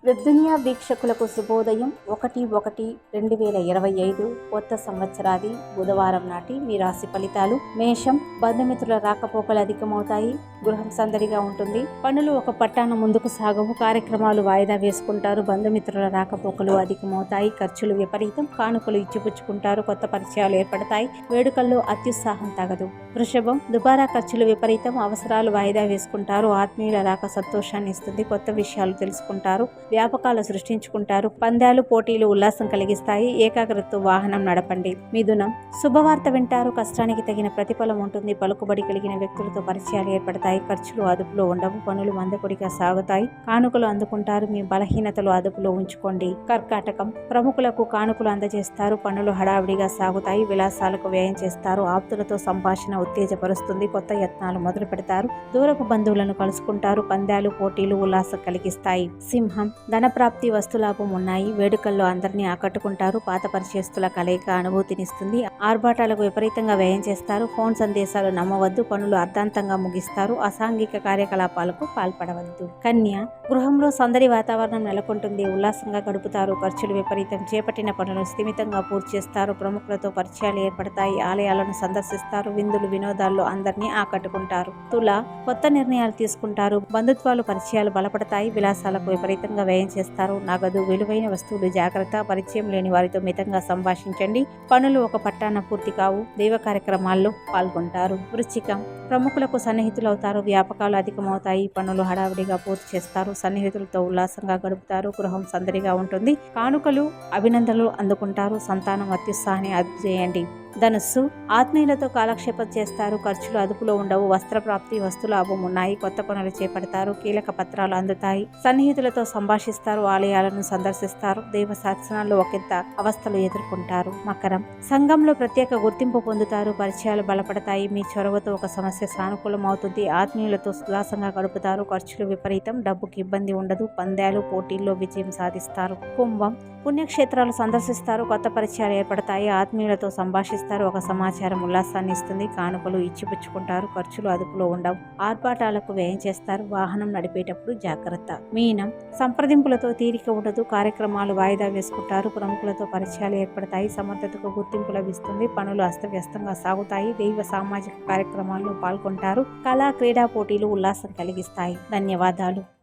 దునియా వీక్షకులకు శుభోదయం 1/1/2025 కొత్త సంవత్సరాది బుధవారం నాటి మీ రాశి ఫలితాలు. మేషం, బంధుమిత్రుల రాకపోకలు అధికమవుతాయి, గృహం సందడిగా ఉంటుంది, పనులు ఒక పట్టాన ముందుకు సాగవు, కార్యక్రమాలు వాయిదా వేసుకుంటారు, బంధుమిత్రుల రాకపోకలు అధికమవుతాయి, ఖర్చులు విపరీతం, కానుకలు ఇచ్చిపుచ్చుకుంటారు, కొత్త పరిచయాలు ఏర్పడతాయి, వేడుకల్లో అత్యుత్సాహం తగదు. వృషభం, దుబారా ఖర్చులు విపరీతం, అవసరాలు వాయిదా వేసుకుంటారు, ఆత్మీయుల రాక సంతోషాన్ని ఇస్తుంది, కొత్త విషయాలు తెలుసుకుంటారు, వ్యాపకాలు సృష్టించుకుంటారు, పందాలు పోటీలు ఉల్లాసం కలిగిస్తాయి, ఏకాగ్రతతో వాహనం నడపండి. మిథునం, శుభవార్త వింటారు, కష్టానికి తగిన ప్రతిఫలం ఉంటుంది, పలుకుబడి కలిగిన వ్యక్తులతో పరిచయాలు ఏర్పడతాయి, ఖర్చులు అదుపులో ఉండవు, పనులు మందకొడిగా సాగుతాయి, కానుకలు అందుకుంటారు, మీ బలహీనతలు అదుపులో ఉంచుకోండి. కర్కాటకం, ప్రముఖులకు కానుకలు అందజేస్తారు, పనులు హడావిడిగా సాగుతాయి, విలాసాలకు వ్యయం చేస్తారు, ఆప్తులతో సంభాషణ ఉత్తేజపరుస్తుంది, కొత్త యత్నాలు మొదలు పెడతారు, దూరపు బంధువులను కలుసుకుంటారు, పందాలు పోటీలు ఉల్లాసం కలిగిస్తాయి. సింహం, ధనప్రాప్తి వస్తులాభం ఉన్నాయి, వేడుకల్లో అందరినీ ఆకట్టుకుంటారు, పాత పరిచయస్తుల కలయిక అనుభూతినిస్తుంది, ఆర్భాటాలకు విపరీతంగా వ్యయం చేస్తారు, ఫోన్ సందేశాలు నమ్మవద్దు, పనులు అర్ధాంతంగా ముగిస్తారు, అసాంఘిక కార్యకలాపాలకు పాల్పడవద్దు. కన్య, గృహంలో సందడి వాతావరణం నెలకొంటుంది, ఉల్లాసంగా గడుపుతారు, ఖర్చులు విపరీతం, చేపట్టిన పనులు స్థిమితంగా పూర్తి చేస్తారు, ప్రముఖులతో పరిచయాలు ఏర్పడతాయి, ఆలయాలను సందర్శిస్తారు, విందులు వినోదాల్లో అందరినీ ఆకట్టుకుంటారు. తుల, కొత్త నిర్ణయాలు తీసుకుంటారు, బంధుత్వాలు పరిచయాలు బలపడతాయి, విలాసాలకు విపరీతంగా వ్యయం చేస్తారు, నగదు విలువైన వస్తువులు జాగ్రత్త, పరిచయం లేని వారితో మితంగా సంభాషించండి, పనులు ఒక పట్టాన పూర్తి కావు, దైవ కార్యక్రమాల్లో పాల్గొంటారు. వృశ్చికం, ప్రముఖులకు సన్నిహితులవుతారు, వ్యాపకాలు అధికమవుతాయి, పనులు హడావిడిగా పూర్తి చేస్తారు, సన్నిహితులతో ఉల్లాసంగా గడుపుతారు, గృహం సందడిగా ఉంటుంది, కానుకలు అభినందనలు అందుకుంటారు, సంతానం అత్యుత్సాహాన్ని అదుపు చేయండి. ధనుస్సు, ఆత్మీయులతో కాలక్షేపం చేస్తారు, ఖర్చులు అదుపులో ఉండవు, వస్త్రప్రాప్తి వస్తులాభం ఉన్నాయి, కొత్త పనులు చేపడతారు, కీలక పత్రాలు అందుతాయి, సన్నిహితులతో సంభాషిస్తారు, ఆలయాలను సందర్శిస్తారు, దైవ శాసనాల్లో ఒకంత అవస్థలు ఎదుర్కొంటారు. మకరం, సంఘంలో ప్రత్యేక గుర్తింపు పొందుతారు, పరిచయాలు బలపడతాయి, మీ చొరవతో ఒక సమస్య సానుకూలం అవుతుంది, ఆత్మీయులతో ఉల్లాసంగా గడుపుతారు, ఖర్చులు విపరీతం, డబ్బుకి ఇబ్బంది ఉండదు, పందాలు పోటీల్లో విజయం సాధిస్తారు. కుంభం, పుణ్యక్షేత్రాలు సందర్శిస్తారు, కొత్త పరిచయాలు ఏర్పడతాయి, ఆత్మీయులతో సంభాషిస్తారు, ఒక సమాచారం ఉల్లాసాన్ని ఇస్తుంది, కానుకలు ఇచ్చిపుచ్చుకుంటారు, ఖర్చులు అదుపులో ఉండవు, ఆర్భాటాలకు వ్యయం చేస్తారు, వాహనం నడిపేటప్పుడు జాగ్రత్త. మీనం, సంప్రదింపులతో తీరిక ఉండదు, కార్యక్రమాలు వాయిదా వేసుకుంటారు, ప్రముఖులతో పరిచయాలు ఏర్పడతాయి, సమర్థతకు గుర్తింపు లభిస్తుంది, పనులు అస్తవ్యస్తంగా సాగుతాయి, దైవ సామాజిక కార్యక్రమాల్లో పాల్గొంటారు, కళా క్రీడా పోటీలు ఉల్లాసం కలిగిస్తాయి. ధన్యవాదాలు.